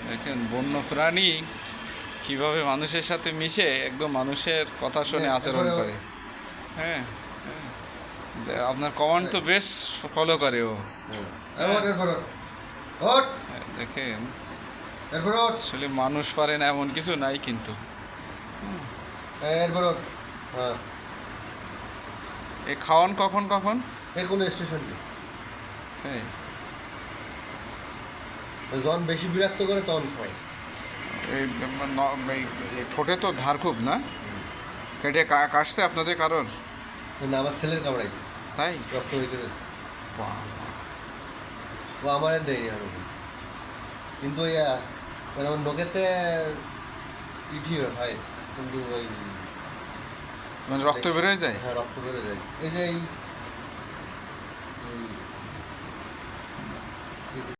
দেখেন বন্য প্রাণী কিভাবে মানুষের সাথে মিশে একদম মানুষের কথা শুনে আচরণ করে। হ্যাঁ, হ্যাঁ। আপনার কমান্ড তো বেশ ফলো করে ও। দেখেন আসলে মানুষ পারে না এমন কিছু নাই কিন্তু। এ খাওয়ান কখন কখন? এর কোনো স্টেশন নেই। তাই যখন বেশি বিরক্ত করে তখন খাওয়াই। এই ঠোঁটে তো ধার খুব না, কেটে কাটছে আপনাদের কারণ? না, আমার ছেলের কামড়াইছে, তাই রক্ত হয়ে গেছে। বাবা। ও আমার দেয়নি আরো, কিন্তু ওই মানে ওর নোকেতে ইটি হয়, কিন্তু ওই মানে রক্ত বেরোয় যায়। হ্যাঁ, রক্ত বেরোয় যায়। এই যে এই